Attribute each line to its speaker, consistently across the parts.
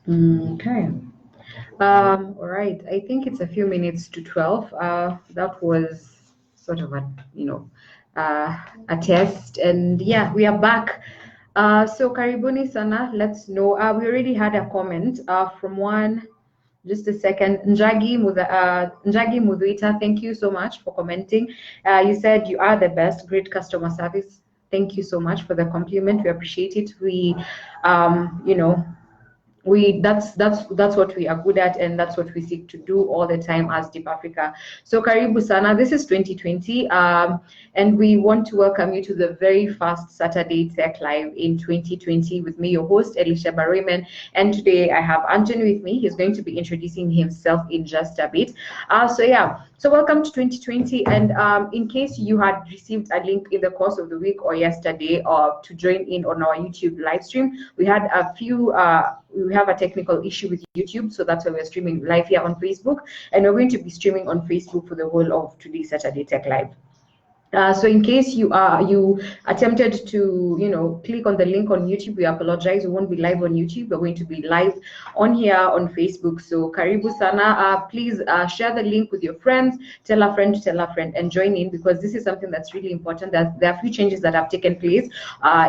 Speaker 1: Okay. All right. I think it's a few minutes to 12. That was sort of a test, and yeah, we are back. So karibuni sana. Let's know. We already had a comment from one. Just a second. Njagi Mudwita, thank you so much for commenting. You said you are the best, great customer service. Thank you so much for the compliment. We appreciate it. We, you know, that's what we are good at, and that's what we seek to do all the time as Deep Africa. So karibu sana, this is 2020, and we want to welcome you to the very first Saturday Tech Live in 2020 with me, your host Elisha Baroiman. And today I have Anthony with me. He's going to be introducing himself in just a bit. So welcome to 2020, and in case you had received a link in the course of the week or yesterday or to join in on our YouTube live stream, we had a few we have a technical issue with YouTube, so that's why we're streaming live here on Facebook, and we're going to be streaming on Facebook for the whole of today's Saturday Tech Live. So in case you attempted to click on the link on YouTube, we apologize. We won't be live on YouTube. We're going to be live on here on Facebook. So karibu sana. Please share the link with your friends. Tell a friend, and join in, because this is something that's really important. There are a few changes that have taken place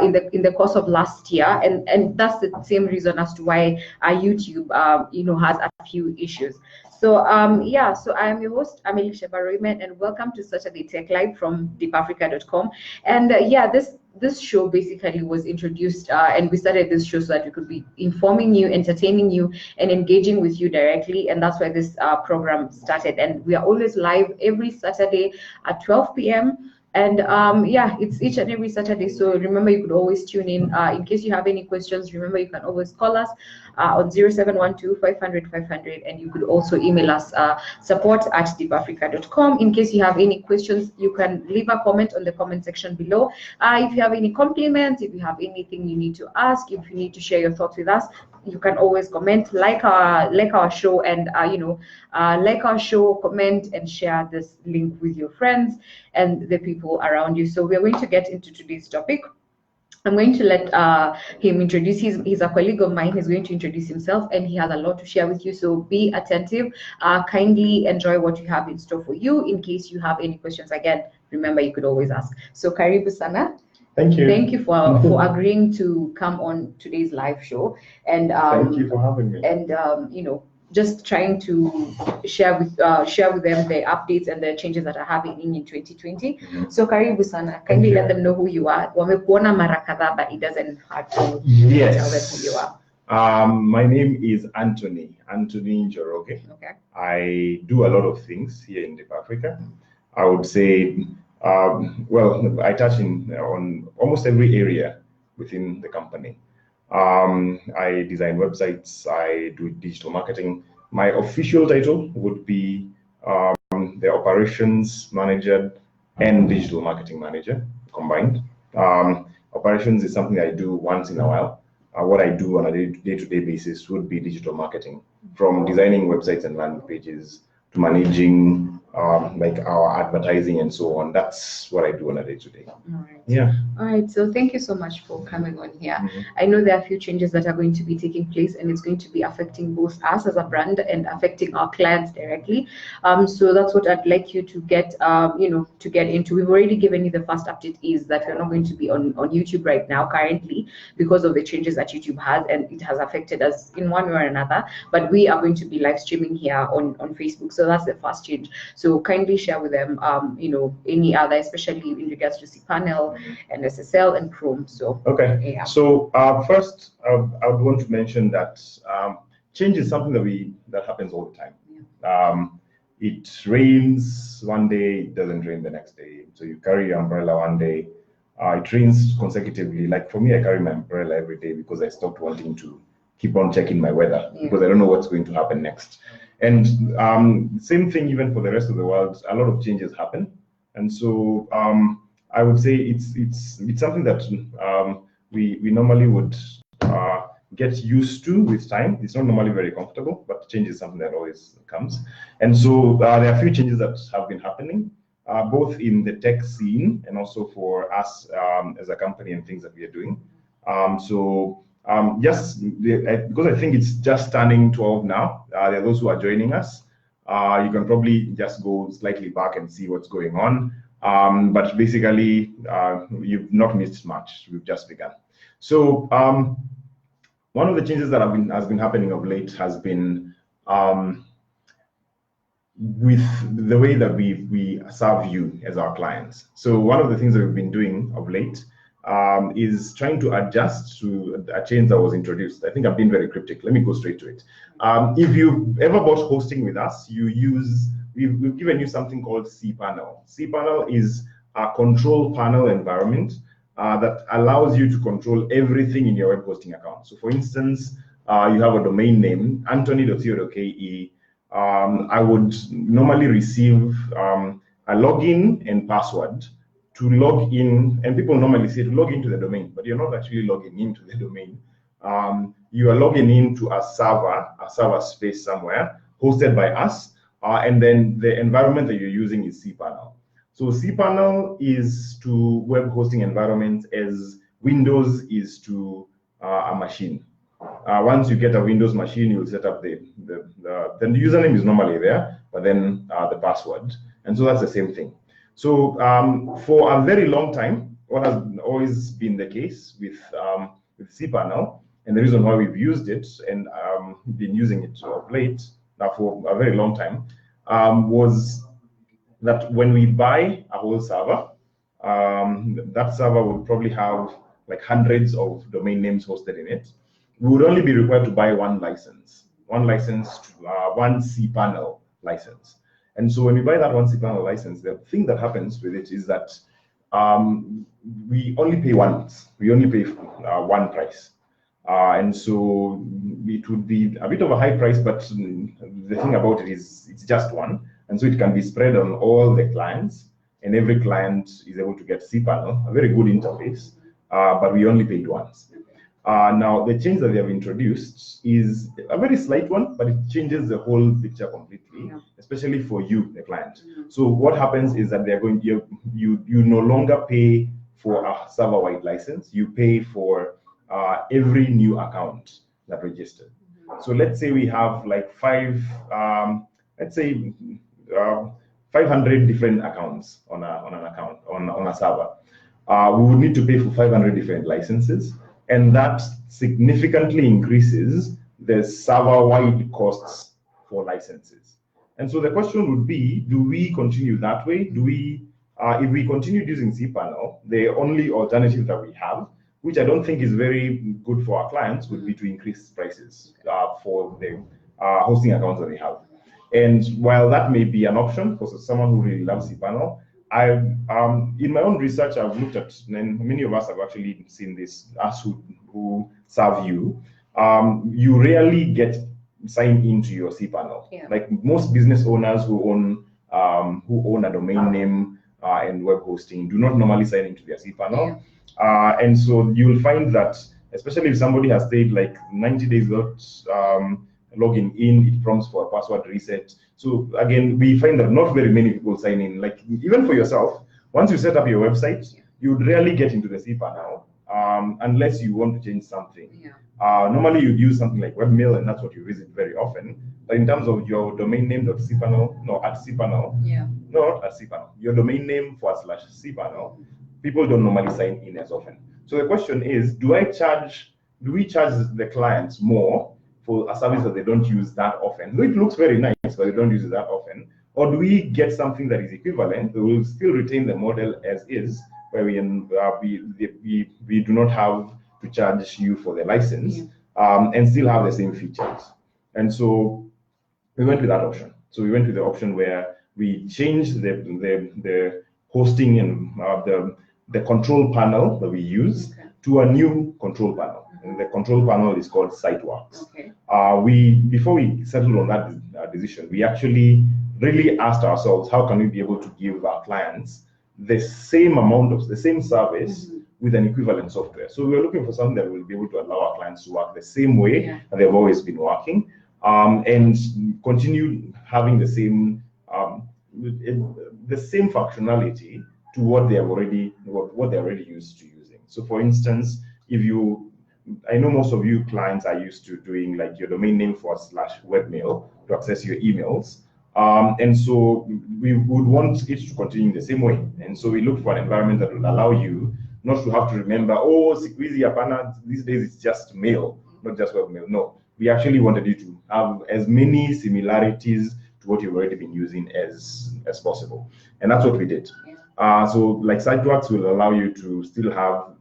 Speaker 1: in the course of last year, and that's the same reason as to why YouTube has a few issues. So so I am your host, Elisha Baroiman, and welcome to Saturday Tech Live from deepafrica.com. And this show basically was introduced, and we started this show so that we could be informing you, entertaining you, and engaging with you directly. And that's why this program started. And we are always live every Saturday at 12 p.m. And it's each and every Saturday. So remember, you could always tune in case you have any questions. Remember, you can always call us on 0712 500 500, and you could also email us support@deepafrica.com. In case you have any questions, you can leave a comment on the comment section below. If you have any compliments, if you have anything you need to ask, if you need to share your thoughts with us, you can always comment, like our show, and like our show, comment, and share this link with your friends and the people around you. So we're going to get into today's topic. I'm going to let him introduce. He's a colleague of mine. He's going to introduce himself, and he has a lot to share with you. So be attentive. Kindly enjoy what we have in store for you. In case you have any questions, again, remember, you could always ask. So karibu sana.
Speaker 2: Thank you.
Speaker 1: Thank you for agreeing to come on today's live show. And
Speaker 2: thank you for having me.
Speaker 1: And just trying to share with them the updates and the changes that are happening in 2020. Mm-hmm. So karibu sana. Kindly let them know who you are. Wamekuona mara kadhaa, but it doesn't hurt to tell them who you are.
Speaker 2: My name is Anthony Njoroge.
Speaker 1: Okay.
Speaker 2: I do a lot of things here in Deep Africa. I would say, I touch on almost every area within the company. I design websites, I do digital marketing. My official title would be the operations manager and digital marketing manager combined. Operations is something I do once in a while. What I do on a day-to-day basis would be digital marketing, from designing websites and landing pages to managing like our advertising and so on. That's what I do on a day-to-day.
Speaker 1: All right.
Speaker 2: Yeah.
Speaker 1: All right. So thank you so much for coming on here.
Speaker 2: Mm-hmm.
Speaker 1: I know there are a few changes that are going to be taking place, and it's going to be affecting both us as a brand and affecting our clients directly. So that's what I'd like you to get into. We've already given you the first update, is that we're not going to be on YouTube right now currently because of the changes that YouTube has, and it has affected us in one way or another. But we are going to be live streaming here on Facebook. So that's the first change. So kindly share with them, any other, especially in regards to cPanel and SSL and Chrome. So
Speaker 2: okay.
Speaker 1: Yeah.
Speaker 2: So first, I would want to mention that change is something that happens all the time.
Speaker 1: Yeah.
Speaker 2: It rains one day, it doesn't rain the next day. So you carry your umbrella one day, it rains consecutively. Like for me, I carry my umbrella every day because I stopped wanting to keep on checking my weather, because I don't know what's going to happen next. And same thing even for the rest of the world. A lot of changes happen, and so I would say it's something that we normally would get used to with time. It's not normally very comfortable, but change is something that always comes. And so there are a few changes that have been happening. both in the tech scene and also for us as a company and things that we are doing. Because I think it's just turning 12 now, there are those who are joining us. You can probably just go slightly back and see what's going on. But basically, you've not missed much. We've just begun. So one of the changes that has been happening of late has been with the way that we serve you as our clients. So one of the things that we've been doing of late is trying to adjust to a change that was introduced. I think I've been very cryptic. Let me go straight to it. If you've ever bought hosting with us, we've given you something called cPanel. cPanel is a control panel environment that allows you to control everything in your web hosting account. So for instance, you have a domain name, anthony.co.ke. I would normally receive a login and password to log in, and people normally say to log into the domain, but you're not actually logging into the domain. You are logging into a server space somewhere hosted by us, and then the environment that you're using is cPanel. So cPanel is to web hosting environments as Windows is to a machine. Once you get a Windows machine, you'll set up then the username is normally there, but then the password, and so that's the same thing. So for a very long time, what has always been the case with cPanel, and the reason why we've used it and been using it of late now for a very long time, was that when we buy a whole server, that server would probably have like hundreds of domain names hosted in it. We would only be required to buy one cPanel license. And so when we buy that one cPanel license, the thing that happens with it is that we only pay once. We only pay one price. And so it would be a bit of a high price, but the thing about it is it's just one. And so it can be spread on all the clients, and every client is able to get cPanel, a very good interface, but we only paid once. Now, the change that they have introduced is a very slight one, but it changes the whole picture completely, especially for you, the client. So what happens is that they're going you no longer pay for a server-wide license. You pay for every new account that registered. So let's say we have like 500 different accounts on a server. We would need to pay for 500 different licenses. And that significantly increases the server-wide costs for licenses. And so the question would be, do we continue that way? Do we, if we continue using cPanel, the only alternative that we have, which I don't think is very good for our clients, would be to increase prices for the hosting accounts that they have. And while that may be an option for someone who really loves cPanel, in my own research, I've looked at, and many of us have actually seen this, us who serve you, you rarely get signed into your cPanel. Like most business owners who own a domain name and web hosting do not normally sign into their cPanel. And so you'll find that, especially if somebody has stayed like 90 days without logging in, it prompts for a password reset. So again, we find that not very many people sign in. Like even for yourself, once you set up your website, you'd rarely get into the cPanel unless you want to change something. Normally you'd use something like webmail, and that's what you visit very often. But in terms of your domain name @cPanel, not at cPanel, your domain name /cPanel, people don't normally sign in as often. So the question is, do we charge the clients more for a service that they don't use that often? Though it looks very nice, but they don't use it that often. Or do we get something that is equivalent? We will still retain the model as is, where we do not have to charge you for the license, and still have the same features. And so we went with that option. So we went with the option where we changed the hosting and the control panel that we use to a new control panel. And the control panel is called SiteWorks. Before we settled on that decision, we actually really asked ourselves, how can we be able to give our clients the same amount of the same service with an equivalent software? So we were looking for something that will be able to allow our clients to work the same way that they've always been working, and continue having the same the same functionality to what they're already used to using. So for instance, if you, I know most of you clients are used to doing like your domain name / webmail to access your emails. And so we would want it to continue in the same way. And so we look for an environment that will allow you not to have to remember, oh, Sikuizi Apana, these days it's just mail, not just webmail. No, we actually wanted you to have as many similarities to what you've already been using as possible. And that's what we did. So like SiteWorks will allow you to still have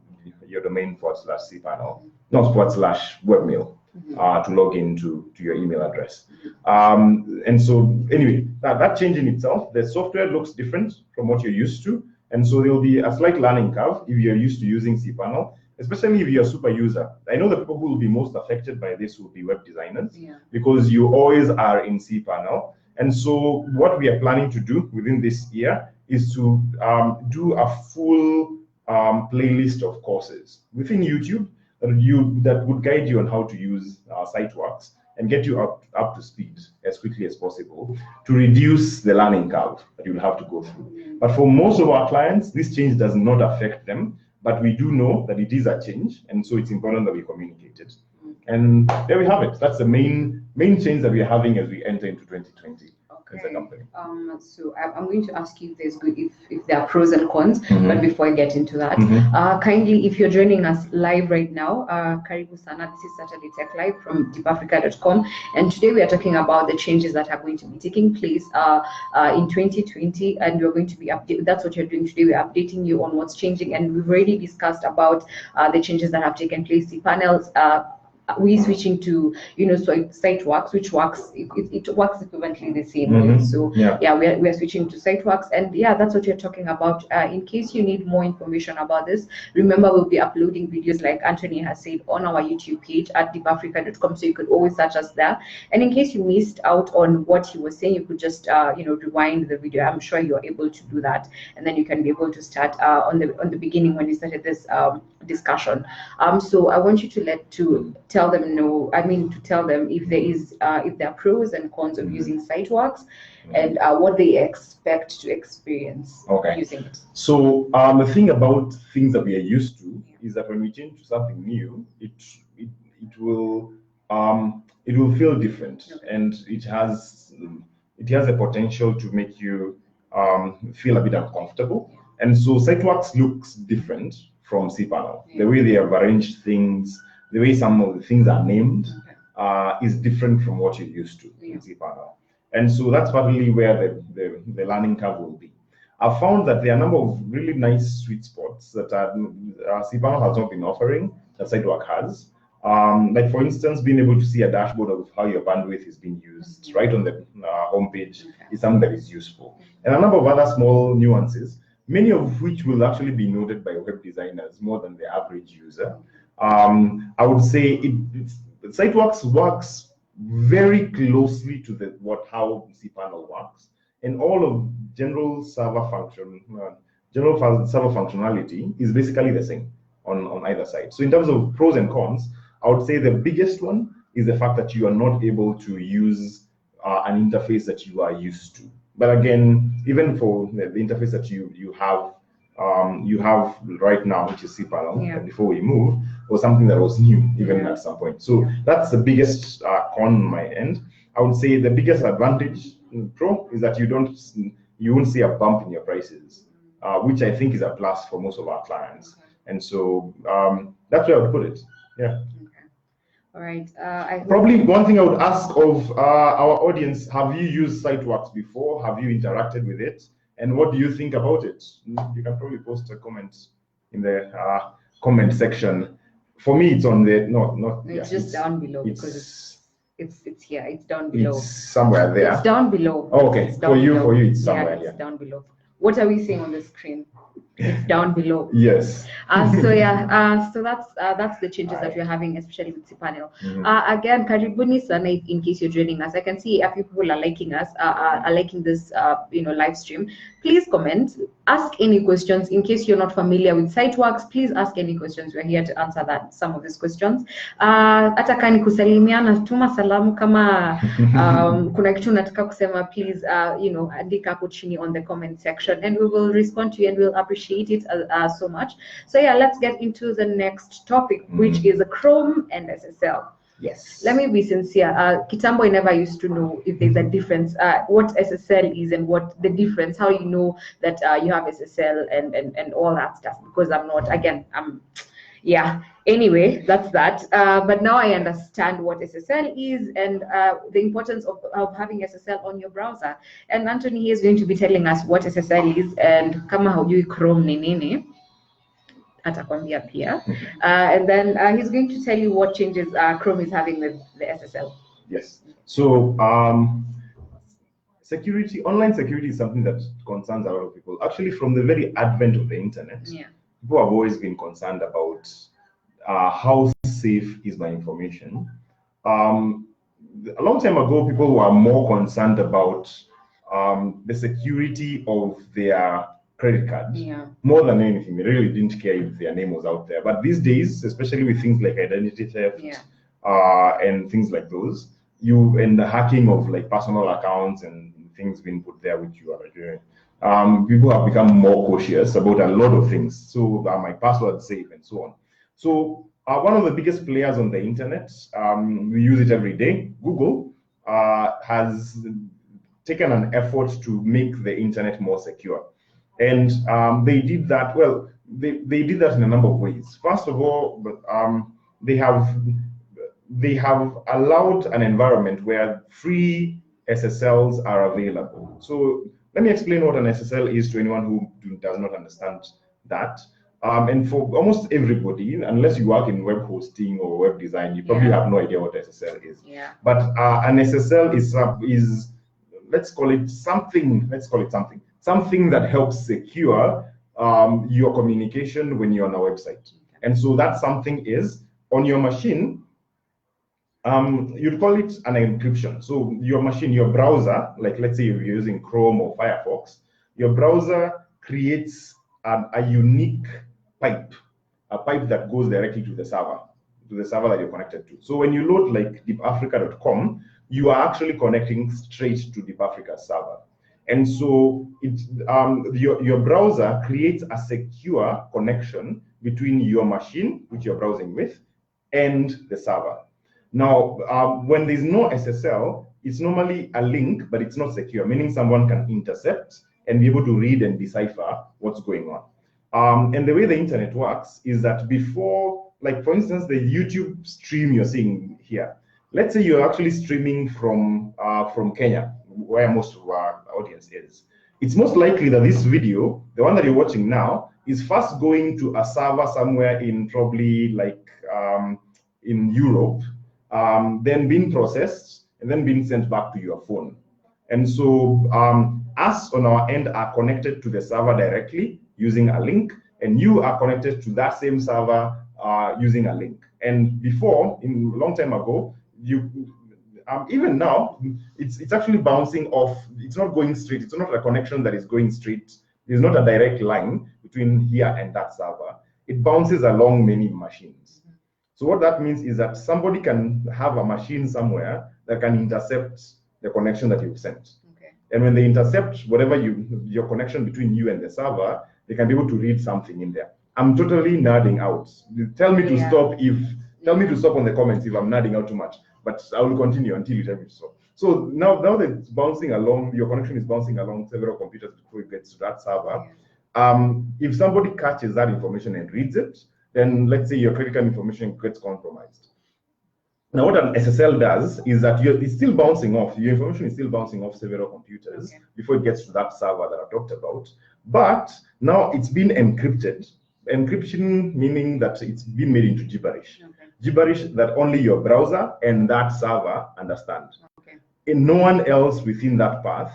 Speaker 2: your domain / cPanel, not / webmail. To log into your email address. And so anyway, that change in itself, the software looks different from what you're used to. And so there'll be a slight learning curve if you're used to using cPanel, especially if you're a super user. I know the people who will be most affected by this will be web designers, because you always are in cPanel. And so what we are planning to do within this year is to do a full playlist of courses within YouTube that would guide you on how to use SiteWorks and get you up to speed as quickly as possible to reduce the learning curve that you'll have to go through. But for most of our clients, this change does not affect them, but we do know that it is a change, and so it's important that we communicate it. And there we have it. That's the main change that we are having as we enter into 2020. As a company.
Speaker 1: So I'm going to ask you if there are pros and cons, but before I get into that, kindly, if you're joining us live right now, Karibu Sana, this is Saturday Tech Live from deepafrica.com, and today we are talking about the changes that are going to be taking place in 2020, and we're going to be that's what you're doing today. We're updating you on what's changing, and we've already discussed about the changes that have taken place. The panels. We're switching to, so SiteWorks, which works, it works equivalently the same way. So we're switching to SiteWorks, and that's what you're talking about. In case you need more information about this, remember we'll be uploading videos, like Anthony has said, on our YouTube page at deepafrica.com, so you could always search us there. And in case you missed out on what he was saying, you could just rewind the video. I'm sure you're able to do that, and then you can be able to start on the beginning when we started this discussion. So I want you to tell them if there are pros and cons of using SiteWorks, and what they expect to experience using it.
Speaker 2: So the thing about things that we are used to is that when we change to something new, it will feel different, and it has a potential to make you feel a bit uncomfortable. And so SiteWorks looks different from cPanel. The way they have arranged things, the way some of the things are named is different from what you're used to in cPanel. And so that's probably where the learning curve will be. I've found that there are a number of really nice sweet spots that cPanel has not been offering that SiteWorks has. Like for instance, being able to see a dashboard of how your bandwidth is being used right on the homepage is something that is useful. And a number of other small nuances, many of which will actually be noted by web designers more than the average user. I would say SiteWorks works very closely to how cPanel works, and all of general server functionality is basically the same on either side. So in terms of pros and cons, I would say the biggest one is the fact that you are not able to use an interface that you are used to. But again, even for the interface that you have right now, which is cPanel, before we move, was something that was new even at some point. So that's the biggest con on my end. I would say the biggest advantage, pro, is that you won't see a bump in your prices, which I think is a plus for most of our clients. And so that's where I would put it. Yeah.
Speaker 1: All right.
Speaker 2: Probably one thing I would ask of our audience: have you used SiteWorks before? Have you interacted with it? And what do you think about it? You can probably post a comment in the comment section. For me, it's on the
Speaker 1: It's just down below, because it's here. It's down below.
Speaker 2: It's somewhere there.
Speaker 1: It's down below.
Speaker 2: Oh, okay. For you, it's somewhere here.
Speaker 1: It's down below. What are we seeing on the screen? It's down below.
Speaker 2: Yes.
Speaker 1: So that's the changes that we're having, especially with cPanel. Again, karibuni sana, in case you're joining us. I can see a few people are liking us, are liking this live stream. Please comment, ask any questions. In case you're not familiar with SiteWorks, please ask any questions. We're here to answer some of these questions. Hata kani kusalimiana, tuma salamu kama kuna kitu nataka kusema, please andika hapo chini on the comment section, and we will respond to you, and we'll appreciate it so much. So yeah, let's get into the next topic, which is Chrome and SSL.
Speaker 2: Yes.
Speaker 1: Let me be sincere. Kitambo, I never used to know if there's a difference, what SSL is and what the difference, how you know that you have SSL and all that stuff, because I'm not, again, yeah. Anyway, that's that. But now I understand what SSL is and the importance of having SSL on your browser. And Anthony here is going to be telling us what SSL is and kama haujui Chrome ni nini. Atakwambia pia. And then he's going to tell you what changes Chrome is having with the SSL.
Speaker 2: Yes. So security, online security is something that concerns a lot of people. Actually, from the very advent of the internet, people have always been concerned about how safe is my information. A long time ago, people were more concerned about the security of their credit card more than anything. They really didn't care if their name was out there. But these days, especially with things like identity theft and things like those, and the hacking of like personal accounts and things being put there which you are doing, people have become more cautious about a lot of things. So are my passwords safe and so on. So one of the biggest players on the internet, we use it every day, Google, has taken an effort to make the internet more secure. And they did that, well, they did that in a number of ways. First of all, they have allowed an environment where free SSLs are available. So let me explain what an SSL is to anyone who does not understand that. And for almost everybody, unless you work in web hosting or web design, you probably have no idea what SSL is. But an SSL is let's call it something that helps secure your communication when you're on a website. And so that something is on your machine, you'd call it an encryption. So your machine, your browser, like let's say you're using Chrome or Firefox, your browser creates a unique pipe, a pipe that goes directly to the server that you're connected to. So when you load like deepafrica.com, you are actually connecting straight to Deep Africa's server. And so your browser creates a secure connection between your machine, which you're browsing with, and the server. Now, when there's no SSL, it's normally a link, but it's not secure, meaning someone can intercept and be able to read and decipher what's going on. And the way the internet works is that before, like for instance, the YouTube stream you're seeing here, let's say you're actually streaming from Kenya, where most of our audience is. It's most likely that this video, the one that you're watching now, is first going to a server somewhere in probably like in Europe, then being processed, and then being sent back to your phone. And so us on our end are connected to the server directly using a link, and you are connected to that same server using a link. And before, a long time ago, even now, it's actually bouncing off. It's not going straight. It's not a connection that is going straight. There's not a direct line between here and that server. It bounces along many machines. So what that means is that somebody can have a machine somewhere that can intercept the connection that you've sent. And when they intercept whatever your connection between you and the server, they can be able to read something in there. I'm totally nerding out. Tell me to stop on the comments if I'm nerding out too much. But I will continue until you tell me to stop. So now that it's bouncing along, your connection is bouncing along several computers before it gets to that server. If somebody catches that information and reads it, then let's say your credit card information gets compromised. Now, what an SSL does is that it's still bouncing off. Your information is still bouncing off several computers before it gets to that server that I talked about. But now it's been encrypted. Encryption meaning that it's been made into gibberish. Gibberish that only your browser and that server understand. And no one else within that path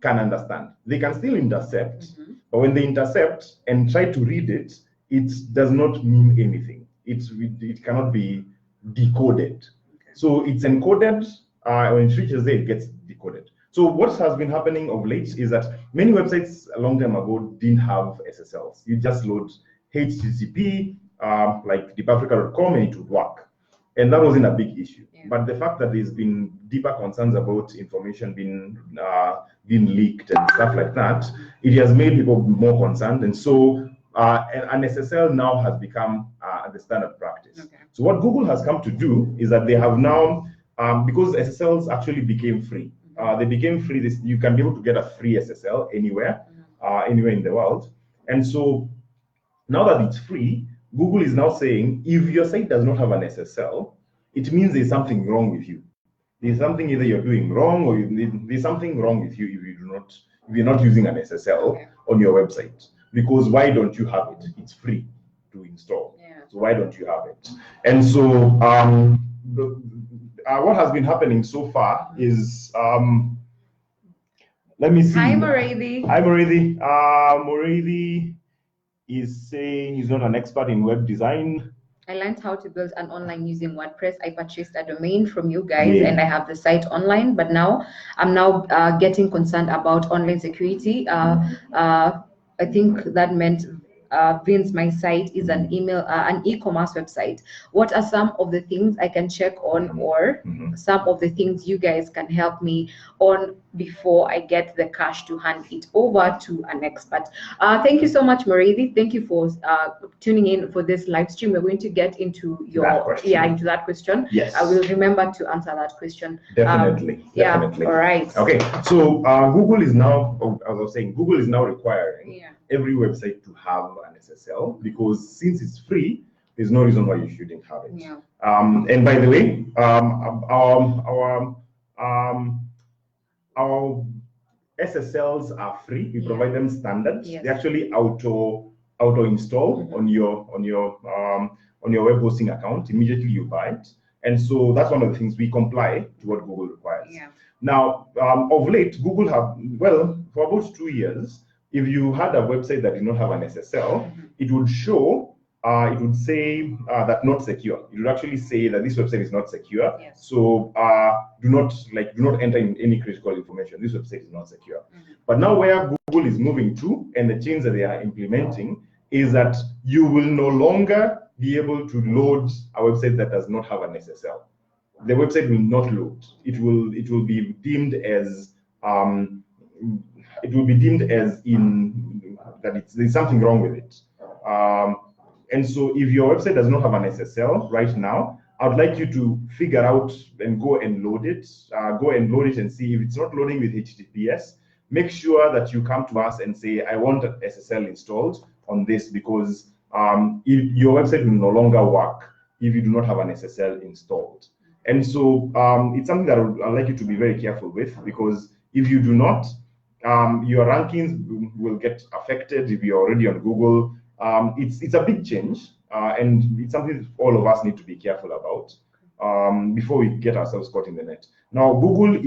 Speaker 2: can understand. They can still intercept, but when they intercept and try to read it, it does not mean anything. It cannot be decoded. So it's encoded, when it reaches there, it gets decoded. So what has been happening of late is that many websites a long time ago didn't have SSLs. You just load HTTP like deepafrica.com and it would work. And that wasn't a big issue. Yeah. But the fact that there's been deeper concerns about information being leaked and stuff like that, it has made people more concerned. And so an SSL now has become the standard practice. Okay. So what Google has come to do is that they have now, because SSLs actually became free, they became free. You can be able to get a free SSL anywhere, anywhere in the world. And so now that it's free, Google is now saying, if your site does not have an SSL, it means there's something wrong with you. There's something either you're doing wrong or there's something wrong with you if you're not using an SSL on your website. Because why don't you have it? It's free to install. Yeah. So why don't you have it? And so what has been happening so far is let me see.
Speaker 1: Hi, Moredi.
Speaker 2: Hi, Moredi. Moredi is saying he's not an expert in web design.
Speaker 1: I learned how to build an online using WordPress. I purchased a domain from you guys, and I have the site online. But now I'm getting concerned about online security. I think that meant Vince, my site is an e-commerce website. What are some of the things I can check on, or some of the things you guys can help me on before I get the cash to hand it over to an expert? Thank you so much, Moredi. Thank you for tuning in for this live stream. We're going to get into into that question.
Speaker 2: Yes,
Speaker 1: I will remember to answer that question.
Speaker 2: Definitely.
Speaker 1: Definitely. All right.
Speaker 2: Okay. So Google is now, as I was saying, Google is now requiring every website to have an SSL, because since it's free, there's no reason why you shouldn't have it. Yeah. And by the way, our SSLs are free. We provide them standard. Yes. They actually auto install on your web hosting account immediately you buy it. And so that's one of the things we comply to what Google requires. Yeah. Now, of late, Google have, for about 2 years, if you had a website that did not have an SSL, it would show, it would say that not secure. It would actually say that this website is not secure. Yes. So do not enter in any critical information. This website is not secure. But now where Google is moving to, and the change that they are implementing, is that you will no longer be able to load a website that does not have an SSL. The website will not load. It will be deemed as in that there's something wrong with it. And so if your website does not have an SSL right now, I would like you to figure out and go and load it. Go and load it and see if it's not loading with HTTPS. Make sure that you come to us and say, I want an SSL installed on this, because if your website will no longer work if you do not have an SSL installed. And so it's something that I'd like you to be very careful with, because if you do not, your rankings will get affected if you're already on Google. It's a big change, and it's something that all of us need to be careful about before we get ourselves caught in the net. Now, Google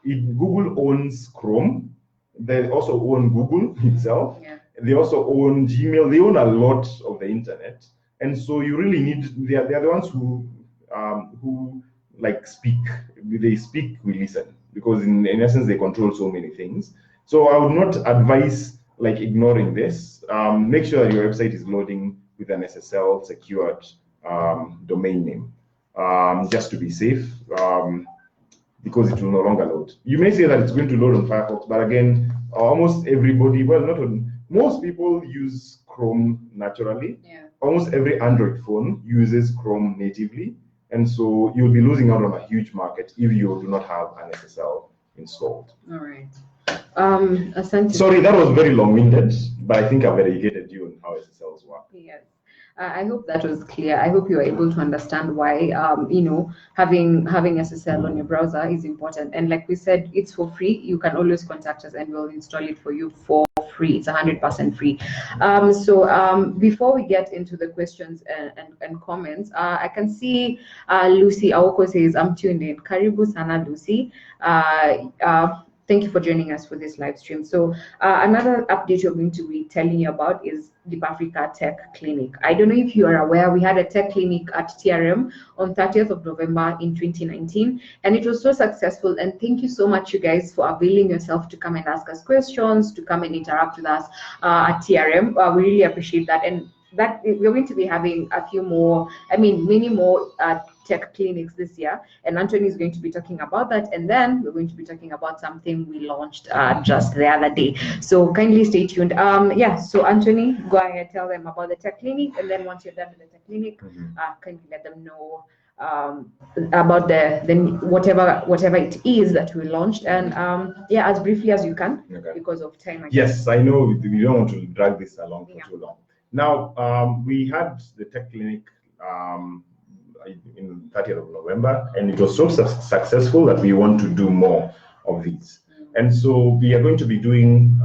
Speaker 2: Google owns Chrome. They also own Google itself. Yeah. They also own Gmail. They own a lot of the internet, and so you really need. They are the ones who like speak. They speak, we listen, because in essence they control so many things. So I would not advise like ignoring this. Make sure that your website is loading with an SSL secured domain name, just to be safe, because it will no longer load. You may say that it's going to load on Firefox, but again, almost everybody, most people use Chrome naturally. Yeah. Almost every Android phone uses Chrome natively. And so you'll be losing out on a huge market if you do not have an SSL installed.
Speaker 1: All right.
Speaker 2: Sorry, that was very long-winded, but I think I've educated you on how SSLs work.
Speaker 1: Yes. I hope that was clear. I hope you were able to understand why, having SSL on your browser is important. And like we said, it's for free. You can always contact us and we'll install it for you for free. It's 100% free. Before we get into the questions and comments, I can see Lucy Aoko says, I'm tuned in. Karibu sana, Lucy. thank you for joining us for this live stream. So another update we're going to be telling you about is Deep Africa Tech Clinic. I don't know if you are aware, we had a tech clinic at TRM on 30th of November in 2019, and it was so successful. And thank you so much, you guys, for availing yourself to come and ask us questions, to come and interact with us at TRM. We really appreciate that. And that we're going to be having a few more, many more tech clinics this year, and Anthony is going to be talking about that, and then we're going to be talking about something we launched just the other day. So kindly stay tuned. So Anthony, go ahead, tell them about the tech clinic, and then once you're done with the tech clinic, kindly let them know about the whatever it is that we launched, and as briefly as you can, because of time.
Speaker 2: Yes, I know we don't want to drag this along for too long. Now, we had the tech clinic in 30th of November, and it was so successful that we want to do more of these. And so we are going to be doing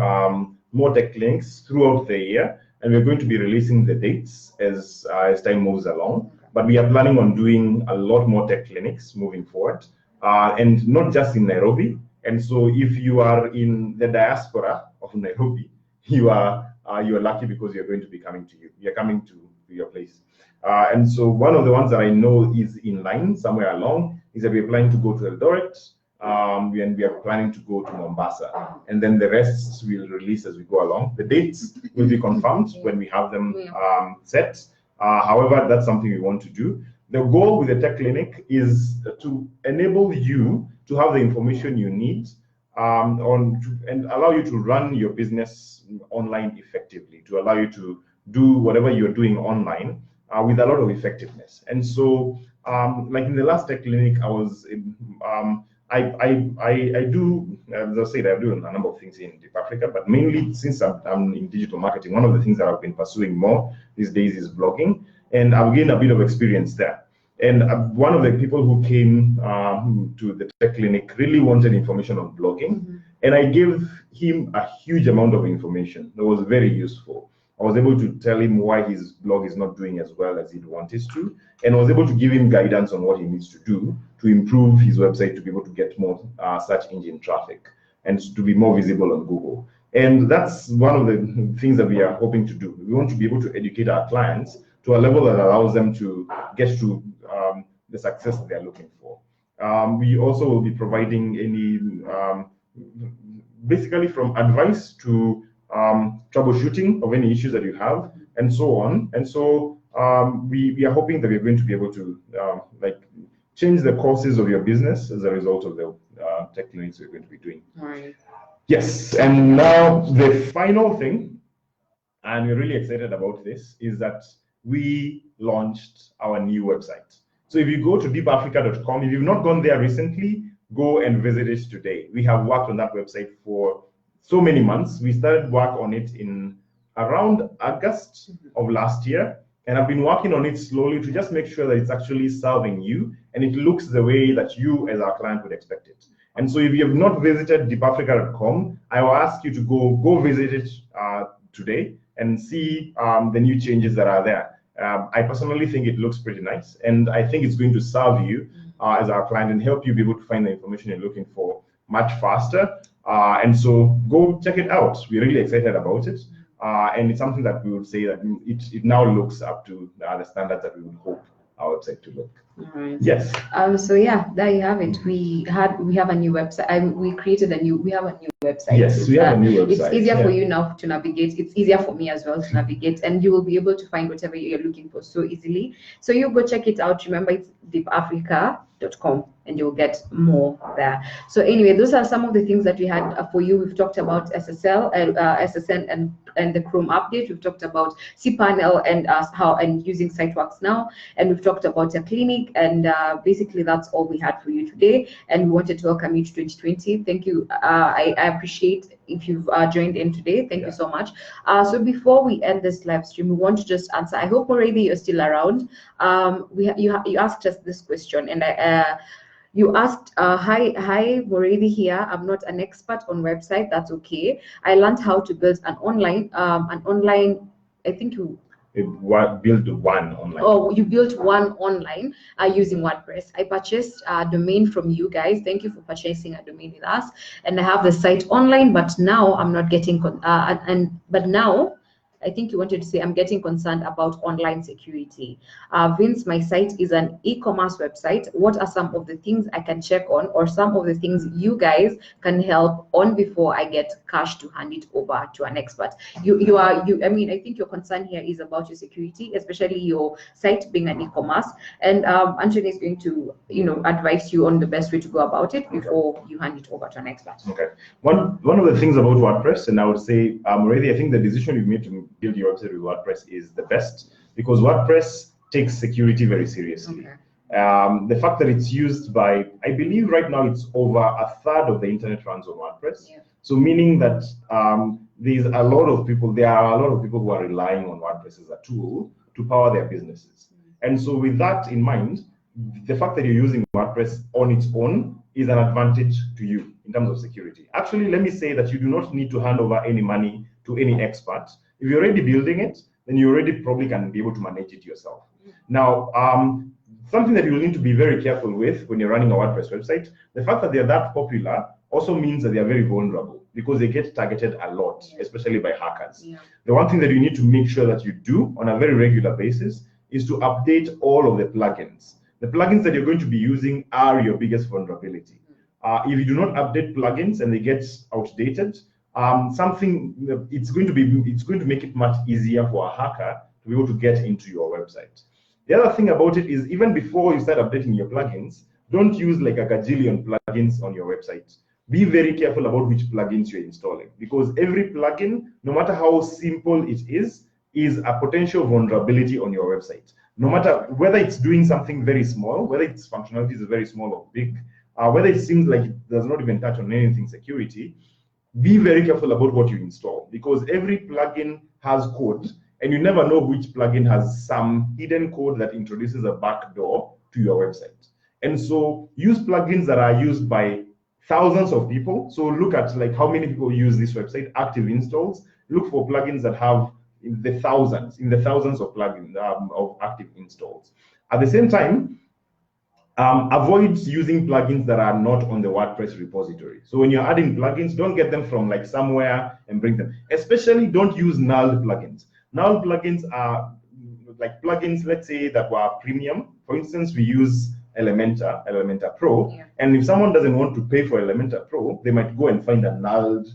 Speaker 2: more tech clinics throughout the year, and we're going to be releasing the dates as time moves along. But we are planning on doing a lot more tech clinics moving forward, and not just in Nairobi. And so if you are in the diaspora of Nairobi, you are lucky, because you're going to be coming to you're coming to your place. And so one of the ones that I know is in line somewhere along is that we're planning to go to Eldoret, and we are planning to go to Mombasa, and then the rest we'll release as we go along. The dates will be confirmed when we have them set. However, that's something we want to do. The goal with the tech clinic is to enable you to have the information you need and allow you to run your business online effectively, to allow you to do whatever you're doing online with a lot of effectiveness. And so, like in the last tech clinic, I was I do, as I said, I do a number of things in Deep Africa, but mainly since I'm in digital marketing, one of the things that I've been pursuing more these days is blogging, and I've gained a bit of experience there. And one of the people who came to the tech clinic really wanted information on blogging, and I gave him a huge amount of information that was very useful. I was able to tell him why his blog is not doing as well as he'd want it to, and I was able to give him guidance on what he needs to do to improve his website to be able to get more search engine traffic and to be more visible on Google. And that's one of the things that we are hoping to do. We want to be able to educate our clients to a level that allows them to get to the success that they're looking for. We also will be providing basically from advice to troubleshooting of any issues that you have, and so on. And so we are hoping that we're going to be able to change the courses of your business as a result of the tech clinics we're going to be doing.
Speaker 1: Right.
Speaker 2: Yes, and now the final thing, and we're really excited about this, is that we launched our new website. So if you go to deepafrica.com, if you've not gone there recently, go and visit it today. We have worked on that website for so many months. We started work on it in around August of last year, and I've been working on it slowly to just make sure that it's actually serving you and it looks the way that you as our client would expect it. And so if you have not visited deepafrica.com, I will ask you to go visit it today and see the new changes that are there. I personally think it looks pretty nice, and I think it's going to serve you as our client and help you be able to find the information you're looking for much faster. And so go check it out. We're really excited about it. And it's something that we would say that it now looks up to the standards that we would hope our website to look.
Speaker 1: All right.
Speaker 2: Yes.
Speaker 1: So yeah, there you have it. We have a new website. We have a new website.
Speaker 2: Yes, we have a new website.
Speaker 1: It's easier for you now to navigate. It's easier for me as well to navigate, and you will be able to find whatever you're looking for so easily. So you go check it out. Remember, it's deepafrica.com, and you'll get more there. So anyway, those are some of the things that we had for you. We've talked about SSL, SSN, and the Chrome update. We've talked about cPanel and using SiteWorks now, and we've talked about a clinic, and basically that's all we had for you today. And we wanted to welcome you to 2020. Thank you. I appreciate if you've joined in today. Thank you so much. So before we end this live stream, we want to just answer. I hope already you're still around. You asked us this question, and you asked, hi Moredi here. I'm not an expert on website. That's okay. I learned how to build an online. I think
Speaker 2: build one online.
Speaker 1: Oh, you built one online using WordPress. I purchased a domain from you guys. Thank you for purchasing a domain with us. And I have the site online, but now I'm not getting but now I think you wanted to say I'm getting concerned about online security. Vince, my site is an e-commerce website. What are some of the things I can check on, or some of the things you guys can help on before I get cash to hand it over to an expert? I mean, I think your concern here is about your security, especially your site being an e-commerce. And Anthony is going to, advise you on the best way to go about it before you hand it over to an expert.
Speaker 2: Okay. One of the things about WordPress, and I would say, already, I think the decision you've made to build your website with WordPress is the best, because WordPress takes security very seriously. Okay. The fact that it's used by, I believe right now it's over a third of the internet runs on WordPress. Yeah. So meaning that there are a lot of people who are relying on WordPress as a tool to power their businesses. And so with that in mind, the fact that you're using WordPress on its own is an advantage to you in terms of security. Actually, let me say that you do not need to hand over any money to any expert. If you're already building it, then you already probably can be able to manage it yourself. Now, something that you will need to be very careful with when you're running a WordPress website, the fact that they're that popular also means that they are very vulnerable, because they get targeted a lot, especially by hackers. Yeah. The one thing that you need to make sure that you do on a very regular basis is to update all of the plugins. The plugins that you're going to be using are your biggest vulnerability. If you do not update plugins and they get outdated, it's going to make it much easier for a hacker to be able to get into your website. The other thing about it is, even before you start updating your plugins, don't use like a gajillion plugins on your website. Be very careful about which plugins you're installing, because every plugin, no matter how simple it is a potential vulnerability on your website. No matter whether it's doing something very small, whether its functionality is very small or big, whether it seems like it does not even touch on anything security, be very careful about what you install, because every plugin has code, and you never know which plugin has some hidden code that introduces a backdoor to your website. And so use plugins that are used by thousands of people. So look at like how many people use this website, active installs. Look for plugins that have in the thousands of plugins of active installs. At the same time, avoid using plugins that are not on the WordPress repository. So when you're adding plugins, don't get them from like somewhere and bring them. Especially don't use null plugins. Null plugins are like plugins, let's say, that were premium. For instance, we use Elementor Pro. Yeah. And if someone doesn't want to pay for Elementor Pro, they might go and find a nulled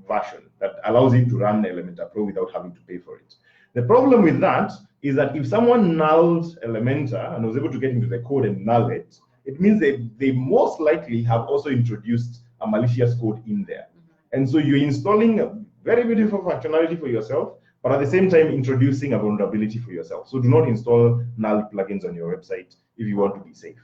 Speaker 2: version that allows you to run Elementor Pro without having to pay for it. The problem with that is that if someone nulled Elementor and was able to get into the code and null it, it means they most likely have also introduced a malicious code in there. And so you're installing a very beautiful functionality for yourself, but at the same time introducing a vulnerability for yourself. So do not install null plugins on your website if you want to be safe.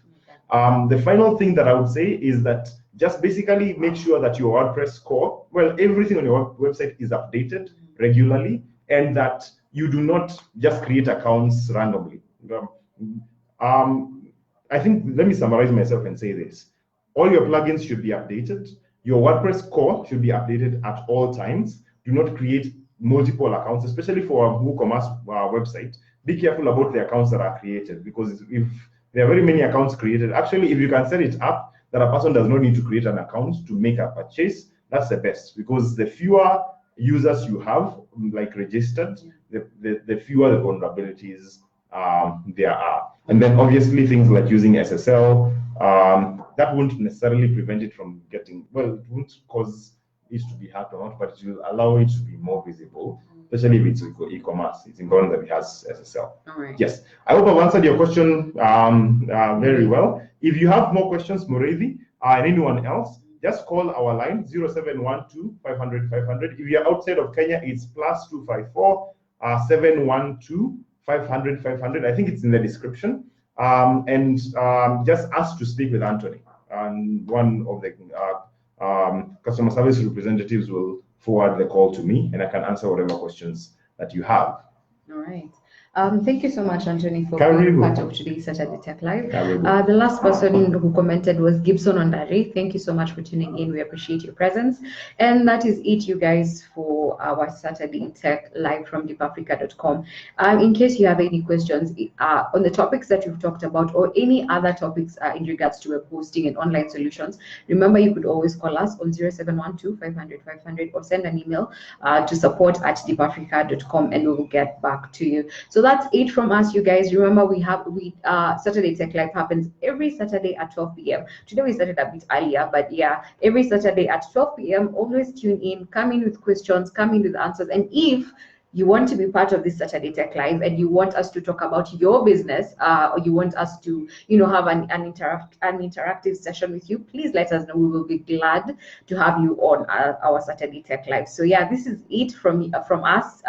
Speaker 2: The final thing that I would say is that just basically make sure that your WordPress core, everything on your website is updated regularly, and that you do not just create accounts randomly. I think, let me summarize myself and say this. All your plugins should be updated. Your WordPress core should be updated at all times. Do not create multiple accounts, especially for a WooCommerce website. Be careful about the accounts that are created, because if there are very many accounts created, actually, if you can set it up that a person does not need to create an account to make a purchase, that's the best, because the fewer users you have like registered, the fewer the vulnerabilities there are. And then obviously things like using SSL, that won't necessarily prevent it from getting, it won't cause it to be hacked or not, but it will allow it to be more visible, especially if it's e-commerce. It's important that it has SSL. All right. Yes, I hope I've answered your question very well. If you have more questions, Mureithi, and anyone else, just call our line 0712 500 500. If you're outside of Kenya, it's +254 712 500 500. I think it's in the description. And just ask to speak with Anthony, and one of the customer service representatives will forward the call to me, and I can answer whatever questions that you have.
Speaker 1: All right. Thank you so much, Anthony, for being
Speaker 2: Karibu.
Speaker 1: part of today's Saturday Tech Live.
Speaker 2: Karibu.
Speaker 1: The last person who commented was Gibson Ondare. Thank you so much for tuning in. We appreciate your presence. And that is it, you guys, for our Saturday Tech Live from deepafrica.com. In case you have any questions on the topics that we've talked about or any other topics in regards to web hosting and online solutions, remember you could always call us on 0712 500 500 or send an email to support@deepafrica.com and we will get back to you. So that's it from us, you guys. Remember, we Saturday Tech Live happens every Saturday at 12 p.m. Today we started a bit earlier, but yeah, every Saturday at 12 p.m. Always tune in, come in with questions, come in with answers, and if you want to be part of this Saturday Tech Live and you want us to talk about your business or you want us to, have an interactive session with you, please let us know. We will be glad to have you on our Saturday Tech Live. So yeah, this is it from us,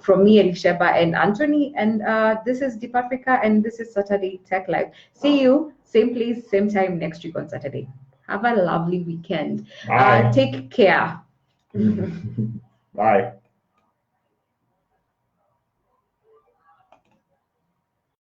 Speaker 1: from me, Elisheba and Anthony, and this is Deep Africa and this is Saturday Tech Live. See you same place, same time next week on Saturday. Have a lovely weekend.
Speaker 2: Bye.
Speaker 1: Take care.
Speaker 2: Bye.